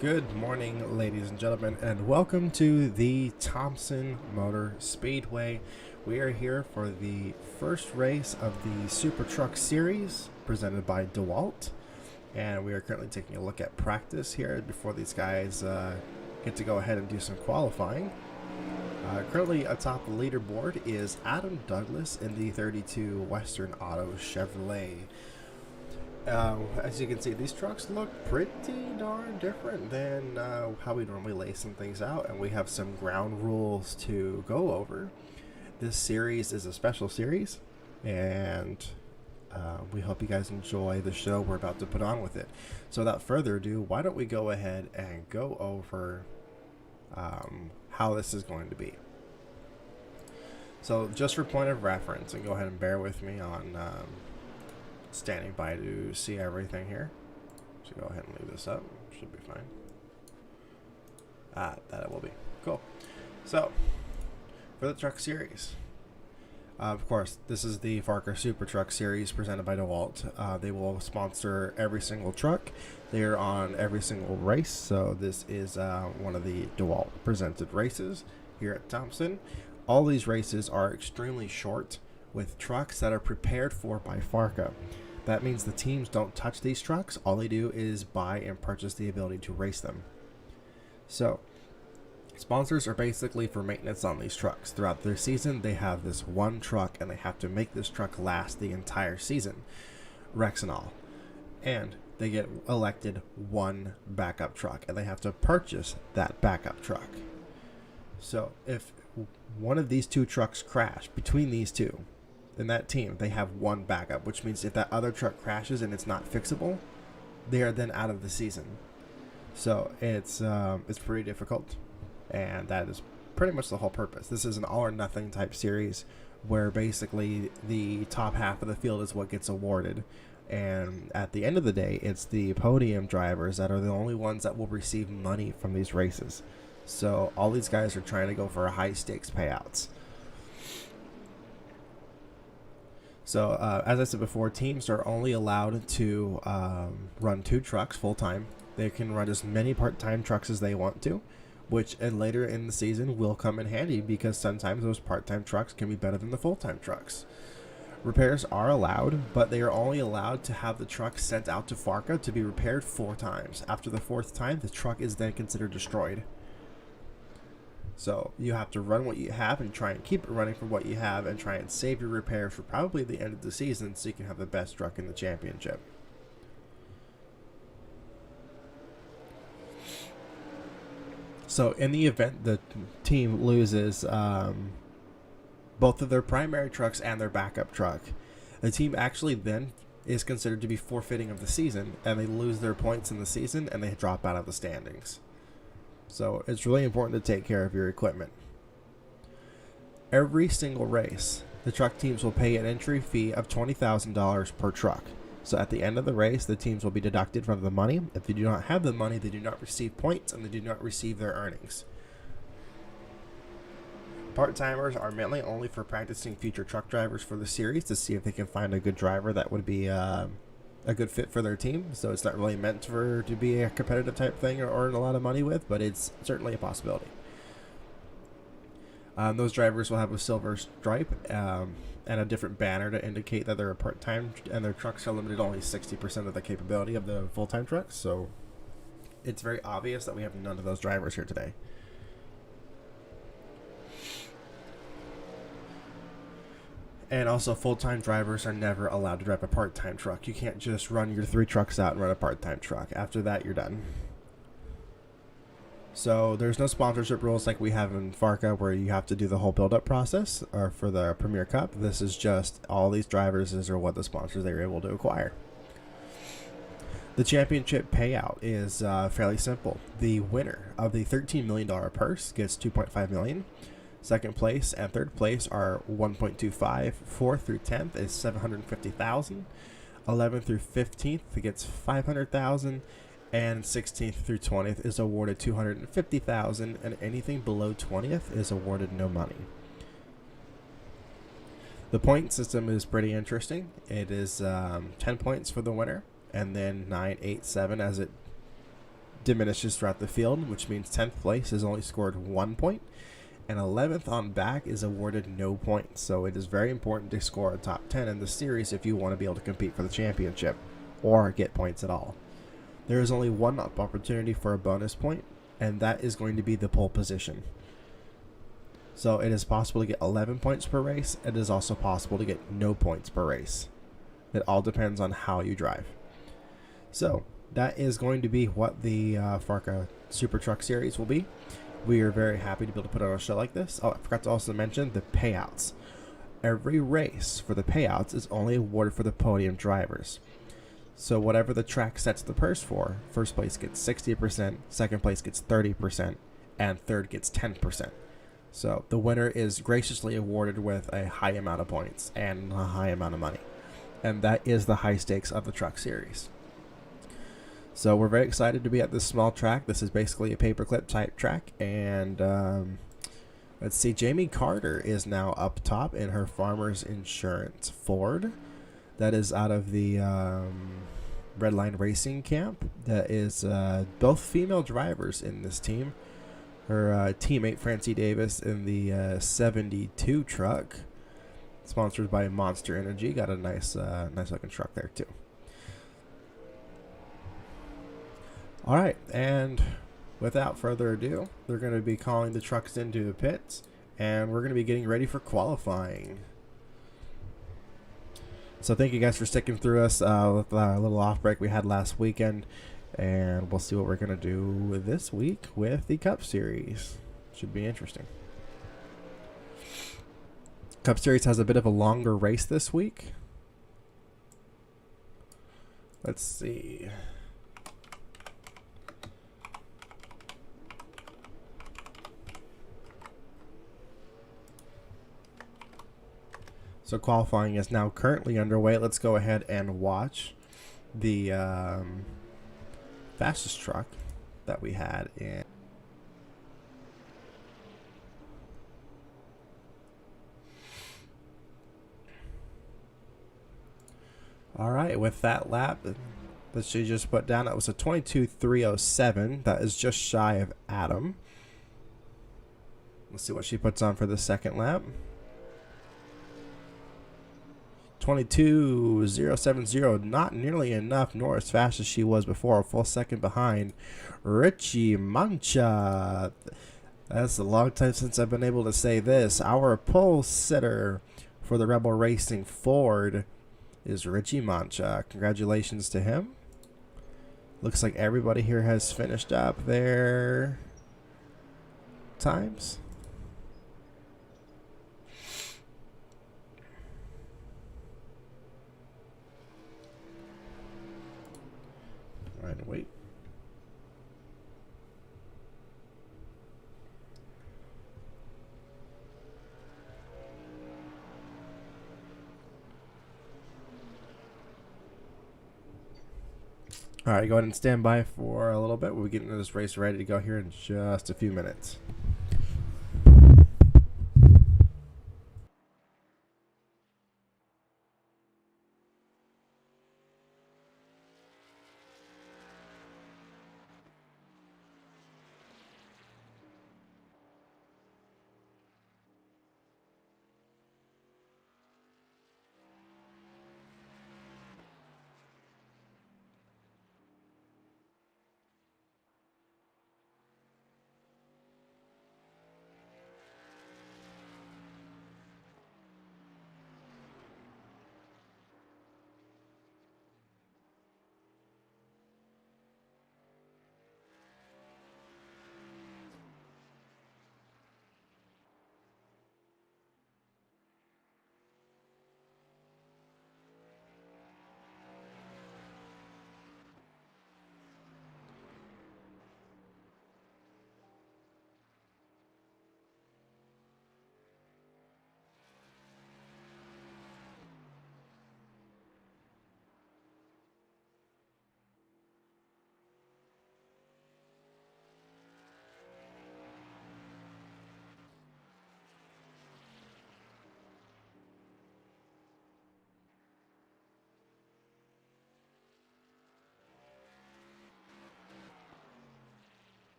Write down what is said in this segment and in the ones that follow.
Good morning, ladies and gentlemen, and welcome to the Thompson Motor Speedway. We are here for the first race of the Super Truck Series presented by DeWalt, and we are currently taking a look at practice here before these guys get to go ahead and do some qualifying. Currently atop the leaderboard is Adam Douglas in the 32 Western Auto Chevrolet. As you can see, these trucks look pretty darn different than how we normally lay some things out, and we have some ground rules to go over. This series is a special series, and we hope you guys enjoy the show we're about to put on with it. So without further ado, why don't we go ahead and go over how this is going to be. So just for point of reference, and go ahead and bear with me on standing by to see everything here. So go ahead and leave this up. Should be fine. That it will be. Cool. So, for the truck series. Of course, this is the FARCA Super Truck Series presented by DeWalt. They will sponsor every single truck. They are on every single race. So this is one of the DeWalt presented races here at Thompson. All these races are extremely short, with trucks that are prepared for by FARCA. That means the teams don't touch these trucks. All they do is buy and purchase the ability to race them. So, sponsors are basically for maintenance on these trucks. Throughout their season, they have this one truck, and they have to make this truck last the entire season, wrecks and all. And they get elected one backup truck, and they have to purchase that backup truck. So, if one of these two trucks crash between these two, in that team, they have one backup, which means if that other truck crashes and it's not fixable, they are then out of the season. So it's pretty difficult, and that is pretty much the whole purpose. This is an all or nothing type series where basically the top half of the field is what gets awarded, and at the end of the day, it's the podium drivers that are the only ones that will receive money from these races. So all these guys are trying to go for high stakes payouts. So, as I said before, teams are only allowed to run two trucks full-time. They can run as many part-time trucks as they want to, which later in the season will come in handy because sometimes those part-time trucks can be better than the full-time trucks. Repairs are allowed, but they are only allowed to have the truck sent out to FARCA to be repaired 4 times. After the 4th time, the truck is then considered destroyed. So you have to run what you have and try and keep it running from what you have and try and save your repairs for probably the end of the season so you can have the best truck in the championship. So in the event the team loses both of their primary trucks and their backup truck, the team actually then is considered to be forfeiting of the season, and they lose their points in the season and they drop out of the standings. So it's really important to take care of your equipment. Every single race, the truck teams will pay an entry fee of $20,000 per truck. So at the end of the race, the teams will be deducted from the money. If they do not have the money, they do not receive points and they do not receive their earnings. Part-timers are mainly only for practicing future truck drivers for the series to see if they can find a good driver that would be a good fit for their team. So it's not really meant to be a competitive type thing or earn a lot of money with, but it's certainly a possibility. Those drivers will have a silver stripe and a different banner to indicate that they're a part-time, and their trucks are limited only 60% of the capability of the full-time trucks. So it's very obvious that we have none of those drivers here today. And also, full-time drivers are never allowed to drive a part-time truck. You can't just run your 3 trucks out and run a part-time truck. After that, you're done. So there's no sponsorship rules like we have in FARCA where you have to do the whole build-up process or for the Premier Cup. This is just all these drivers are what the sponsors they were able to acquire. The championship payout is fairly simple. The winner of the $13 million purse gets $2.5 million. Second place and third place are 1.25. 4th through 10th is 750,000. 11th through 15th gets 500,000, and 16th through 20th is awarded 250,000, and anything below 20th is awarded no money. The point system is pretty interesting. It is 10 points for the winner, and then 9, 8, 7 as it diminishes throughout the field, which means 10th place is only scored 1 point, and 11th on back is awarded no points. So it is very important to score a top 10 in the series if you want to be able to compete for the championship or get points at all. There is only one opportunity for a bonus point, and that is going to be the pole position. So it is possible to get 11 points per race. It is also possible to get no points per race. It all depends on how you drive. So that is going to be what the FARCA Super Truck Series will be. We are very happy to be able to put on a show like this. Oh, I forgot to also mention the payouts. Every race for the payouts is only awarded for the podium drivers. So whatever the track sets the purse for, first place gets 60%, second place gets 30%, and third gets 10%. So the winner is graciously awarded with a high amount of points and a high amount of money. And that is the high stakes of the truck series. So we're very excited to be at this small track. This is basically a paperclip type track. And let's see, Jamie Carter is now up top in her Farmers Insurance Ford. That is out of the Redline Racing Camp. That is both female drivers in this team. Her teammate Francie Davis in the 72 truck, sponsored by Monster Energy. Got a nice looking truck there too. All right, and without further ado, they're going to be calling the trucks into the pits, and we're going to be getting ready for qualifying. So thank you guys for sticking through us with our little off break we had last weekend. And we'll see what we're going to do this week with the Cup Series. Should be interesting. Cup Series has a bit of a longer race this week. Let's see. So qualifying is now currently underway. Let's go ahead and watch the fastest truck that we had in. All right, with that lap that she just put down, that was a 22.307. That is just shy of Adam. Let's see what she puts on for the second lap. 22.070, not nearly enough, nor as fast as she was before. A full second behind Richie Mancha. That's a long time since I've been able to say this. Our pole sitter for the Rebel Racing Ford is Richie Mancha. Congratulations to him. Looks like everybody here has finished up their times. And wait. All right, go ahead and stand by for a little bit. We'll be getting this race ready to go here in just a few minutes.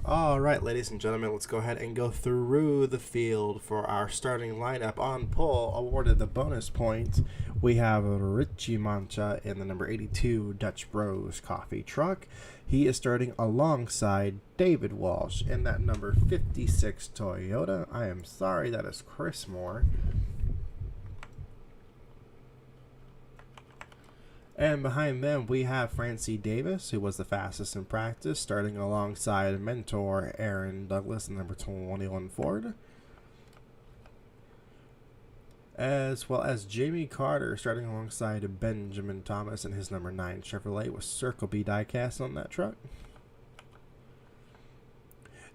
All right, ladies and gentlemen, let's go ahead and go through the field for our starting lineup. On pole, awarded the bonus points, we have Richie Mancha in the number 82 Dutch Bros Coffee truck. He is starting alongside David Walsh in that number 56 Toyota. I am sorry, that is Chris Moore. And behind them, we have Francie Davis, who was the fastest in practice, starting alongside mentor Aaron Douglas in number 21 Ford. As well as Jamie Carter, starting alongside Benjamin Thomas in his number 9 Chevrolet with Circle B diecast on that truck.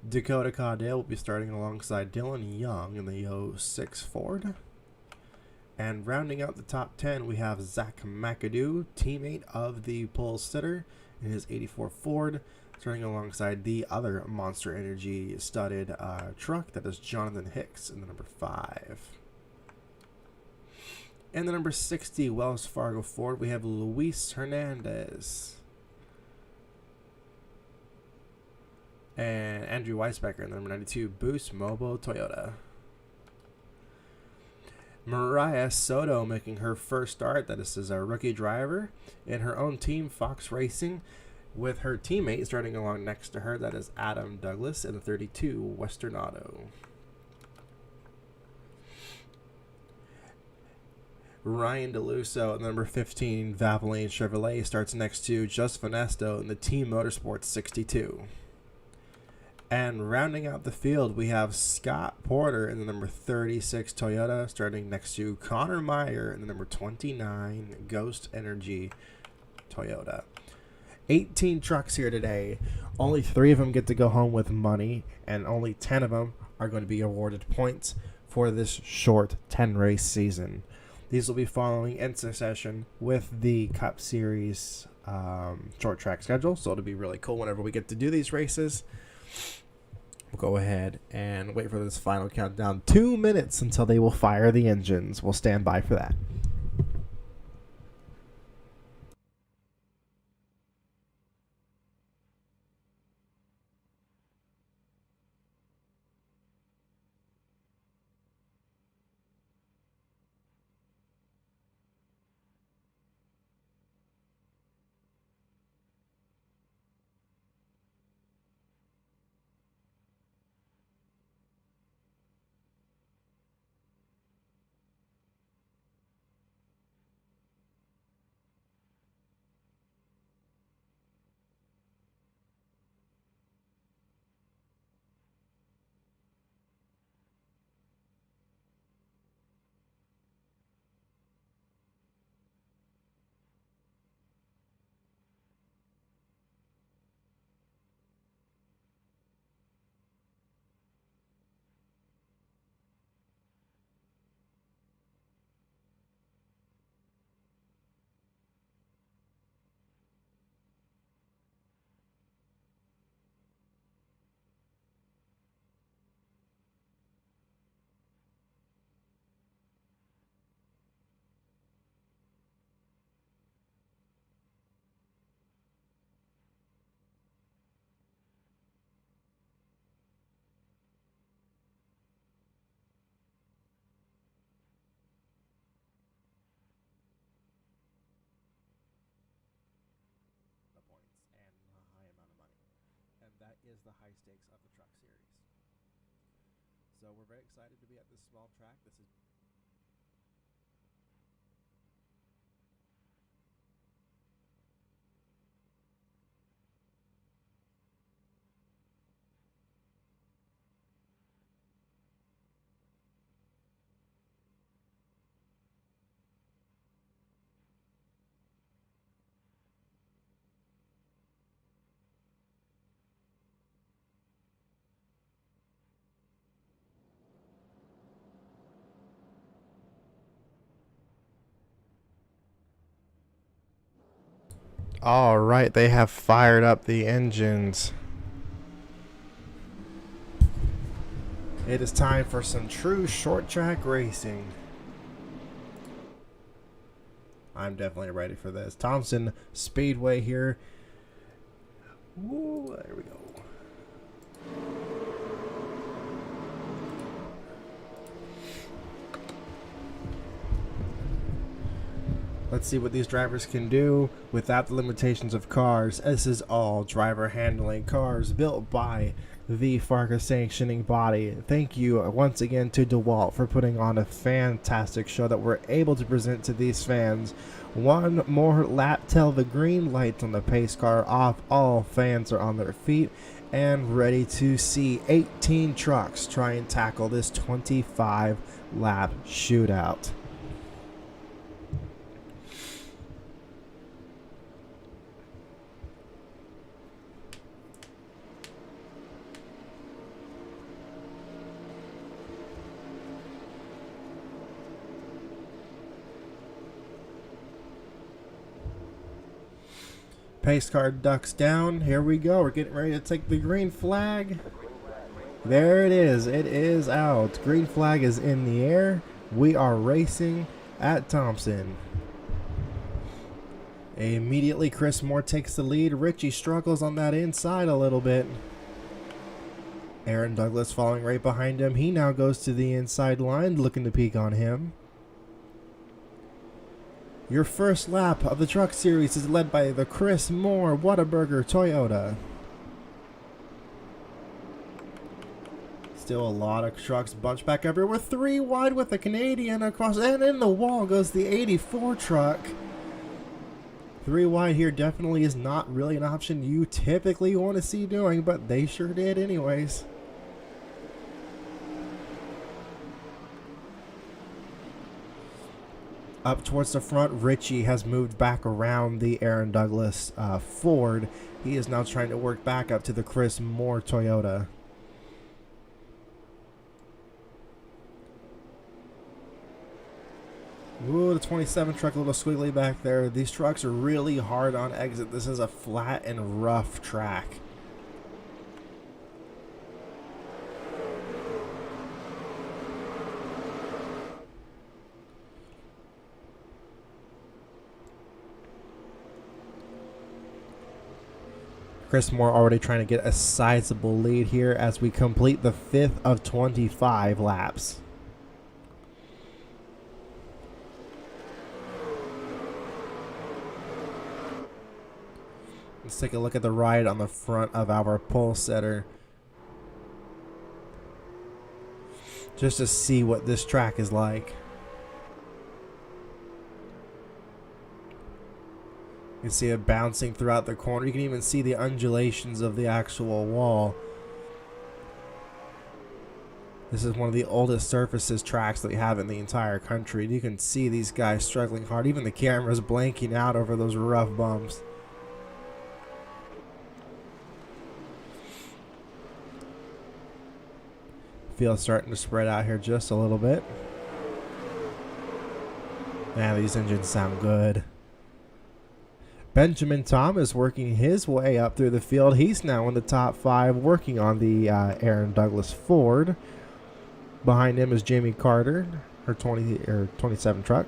Dakota Caudale will be starting alongside Dylan Young in the 06 Ford. And rounding out the top 10, we have Zach McAdoo, teammate of the pole sitter in his 84 Ford, starting alongside the other Monster Energy studded truck, that is Jonathan Hicks in the number 5. In the number 60 Wells Fargo Ford, we have Luis Hernandez. And Andrew Weisbecker in the number 92 Boost Mobo Toyota. Mariah Soto making her first start. That is a rookie driver in her own team, Fox Racing, with her teammate starting along next to her. That is Adam Douglas in the 32 Western Auto. Ryan DeLusso in the number 15 Valvoline Chevrolet starts next to Just Vanesto in the Team Motorsports 62. And rounding out the field, we have Scott Porter in the number 36 Toyota, starting next to Connor Meyer in the number 29 Ghost Energy Toyota. 18 trucks here today. Only 3 of them get to go home with money, and only 10 of them are going to be awarded points for this short 10-race season. These will be following in succession with the Cup Series short track schedule, so it'll be really cool whenever we get to do these races. We'll go ahead and wait for this final countdown. 2 minutes until they will fire the engines. We'll stand by for that. That is the high stakes of the truck series. So we're very excited to be at this small track. This is all right. They have fired up the engines. It is time for some true short track racing. I'm definitely ready for this. Thompson Speedway here. Ooh, there we go. Let's see what these drivers can do without the limitations of cars. This is all driver handling cars built by the FARCA sanctioning body. Thank you once again to DeWalt for putting on a fantastic show that we're able to present to these fans. One more lap till the green lights on the pace car off. All fans are on their feet and ready to see 18 trucks try and tackle this 25 lap shootout. Pace car ducks down. Here we go. We're getting ready to take the green flag. There it is. It is out. Green flag is in the air. We are racing at Thompson. Immediately, Chris Moore takes the lead. Richie struggles on that inside a little bit. Aaron Douglas following right behind him. He now goes to the inside line, looking to peek on him. Your first lap of the truck series is led by the Chris Moore Whataburger Toyota. Still a lot of trucks bunched back up here. We're 3 wide with the Canadian across, and in the wall goes the 84 truck. 3 wide here definitely is not really an option you typically want to see doing, but they sure did anyways. Up towards the front, Richie has moved back around the Aaron Douglas Ford. He is now trying to work back up to the Chris Moore Toyota. Ooh, the 27 truck a little squiggly back there. These trucks are really hard on exit. This is a flat and rough track. Chris Moore already trying to get a sizable lead here as we complete the 5th of 25 laps. Let's take a look at the ride on the front of our pole setter, just to see what this track is like. You can see it bouncing throughout the corner. You can even see the undulations of the actual wall. This is one of the oldest surfaces tracks that we have in the entire country. You can see these guys struggling hard. Even the camera's blanking out over those rough bumps. Field's starting to spread out here just a little bit. Man, these engines sound good. Benjamin Thomas working his way up through the field. He's now in the top 5 working on the Aaron Douglas Ford. Behind him is Jamie Carter, her 27 truck.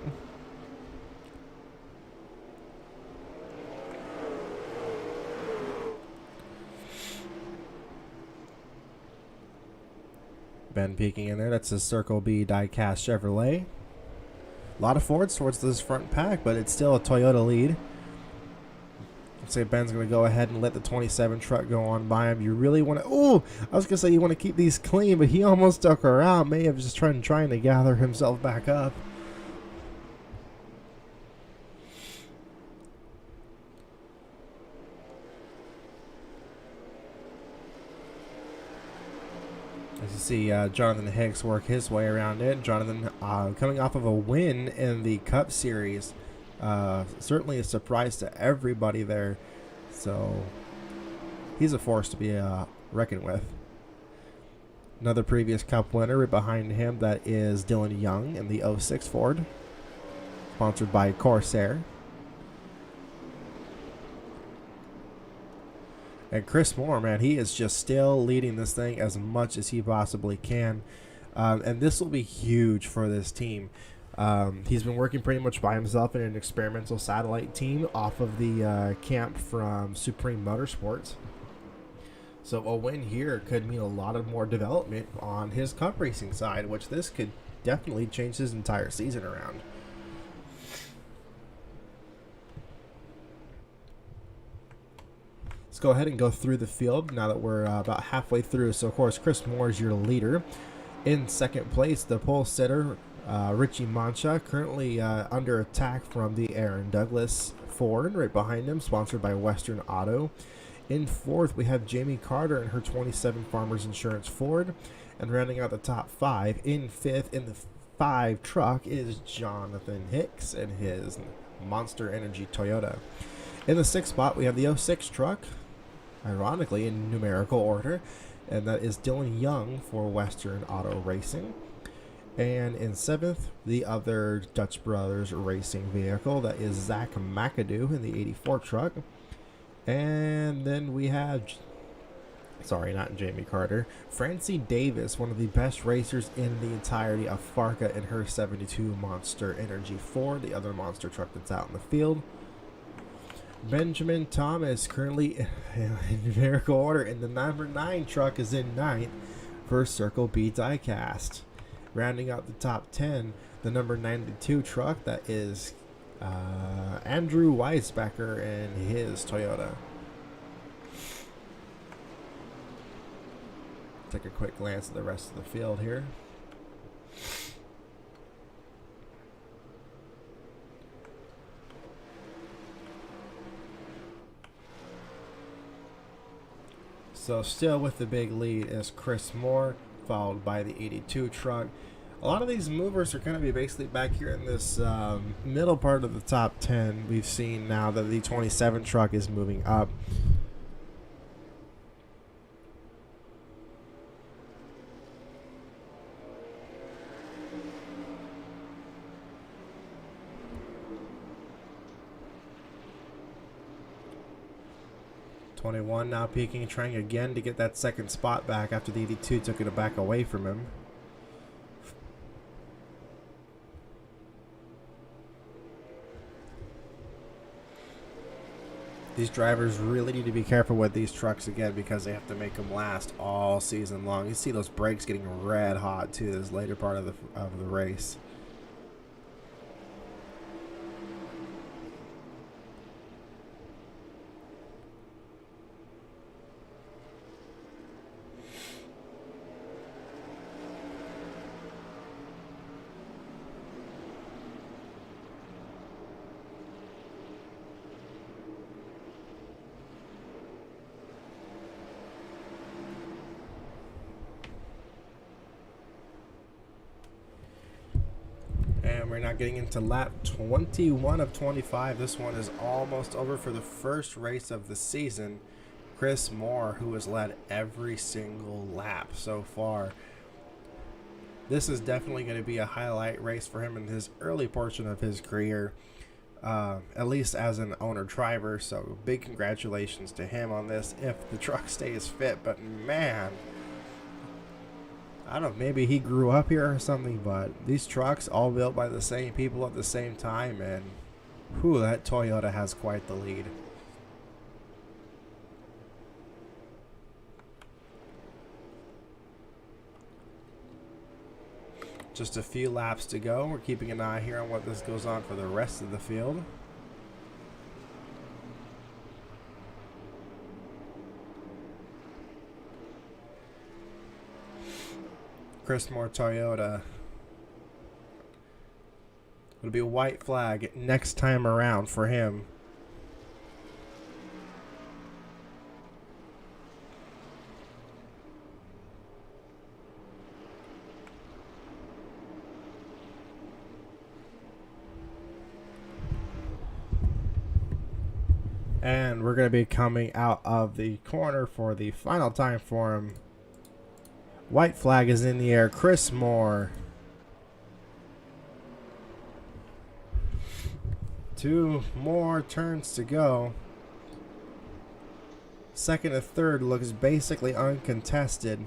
Ben peeking in there. That's a Circle B die-cast Chevrolet. A lot of Fords towards this front pack, but it's still a Toyota lead. I'd say Ben's going to go ahead and let the 27 truck go on by him. You really want to... Oh, I was going to say you want to keep these clean, but he almost took her out. May have just trying to gather himself back up. As you see Jonathan Hicks work his way around it. Jonathan coming off of a win in the Cup Series. Certainly a surprise to everybody there. So he's a force to be reckoned with. Another previous Cup winner right behind him, that is Dylan Young in the 06 Ford. Sponsored by Corsair. And Chris Moore, man, he is just still leading this thing as much as he possibly can. And this will be huge for this team. He's been working pretty much by himself in an experimental satellite team off of the camp from Supreme Motorsports. So a win here could mean a lot of more development on his cup racing side, which this could definitely change his entire season around. Let's go ahead and go through the field now that we're about halfway through. So, of course, Chris Moore is your leader. In second place, the pole sitter, Richie Mancha, currently under attack from the Aaron Douglas Ford right behind him, sponsored by Western Auto. In fourth, we have Jamie Carter and her 27 Farmers Insurance Ford. And rounding out the top five, in fifth, in the 5 truck, is Jonathan Hicks and his Monster Energy Toyota. In the 6th spot, we have the 06 truck, ironically in numerical order, and that is Dylan Young for Western Auto Racing. And in 7th, the other Dutch Brothers racing vehicle, that is Zach McAdoo in the 84 truck. And then we have, sorry, not Jamie Carter, Francie Davis, one of the best racers in the entirety of FARCA, in her 72 Monster Energy Ford, the other monster truck that's out in the field. Benjamin Thomas, currently in numerical order, and the number 9 truck is in 9th for Circle B Diecast. Rounding out the top 10, the number 92 truck, that is Andrew Weisbecker and his Toyota. Take a quick glance at the rest of the field here. So still with the big lead is Chris Moore, followed by the 82 truck. A lot of these movers are going to be basically back here in this middle part of the top 10. We've seen now that the 27 truck is moving up. .21 now peaking, trying again to get that second spot back after the 82 took it back away from him. These drivers really need to be careful with these trucks again, because they have to make them last all season long. You see those brakes getting red hot too this later part of the race. And we're now getting into lap 21 of 25. This one is almost over for the first race of the season. Chris Moore, who has led every single lap so far. This is definitely going to be a highlight race for him in his early portion of his career, at least as an owner driver. So big congratulations to him on this if the truck stays fit. But man, I don't know, maybe he grew up here or something, but these trucks all built by the same people at the same time, and whew, that Toyota has quite the lead. Just a few laps to go. We're keeping an eye here on what this goes on for the rest of the field. Chris Moore Toyota. It'll be a white flag next time around for him. And we're going to be coming out of the corner for the final time for him. White flag is in the air. Chris Moore. 2 more turns to go. Second and third looks basically uncontested.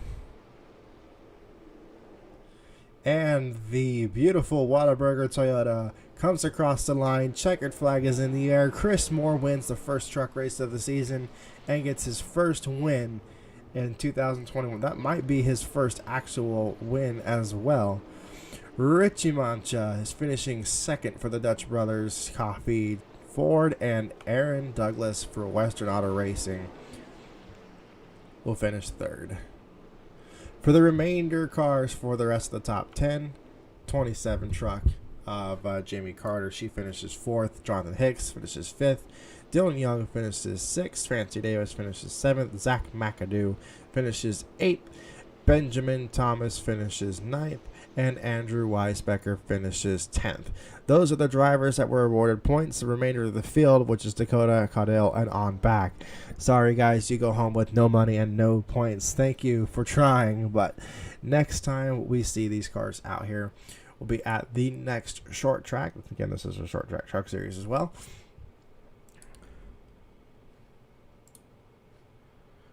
And the beautiful Whataburger Toyota comes across the line. Checkered flag is in the air. Chris Moore wins the first truck race of the season and gets his first win in 2021. That might be his first actual win as well. Richie Mancha is finishing second for the Dutch brothers, Coffee Ford, and Aaron Douglas for Western Auto Racing will finish third. For the remainder cars for the rest of the top 10, 27 truck of Jamie Carter, she finishes fourth. Jonathan Hicks finishes fifth. Dylan Young finishes sixth. Fancy Davis finishes seventh. Zach McAdoo finishes eighth. Benjamin Thomas finishes ninth. And Andrew Weisbecker finishes 10th. Those are the drivers that were awarded points. The remainder of the field, which is Dakota, Caudell, and on back. Sorry, guys, you go home with no money and no points. Thank you for trying, but next time we see these cars out here, we'll be at the next short track. Again, this is a short track truck series as well.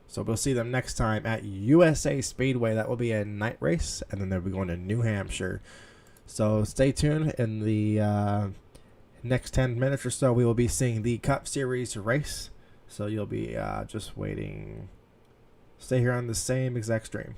So we'll see them next time at USA Speedway. That will be a night race, and then they'll be going to New Hampshire. So stay tuned. In the next 10 minutes or so, we will be seeing the Cup Series race. So you'll be just waiting. Stay here on the same exact stream.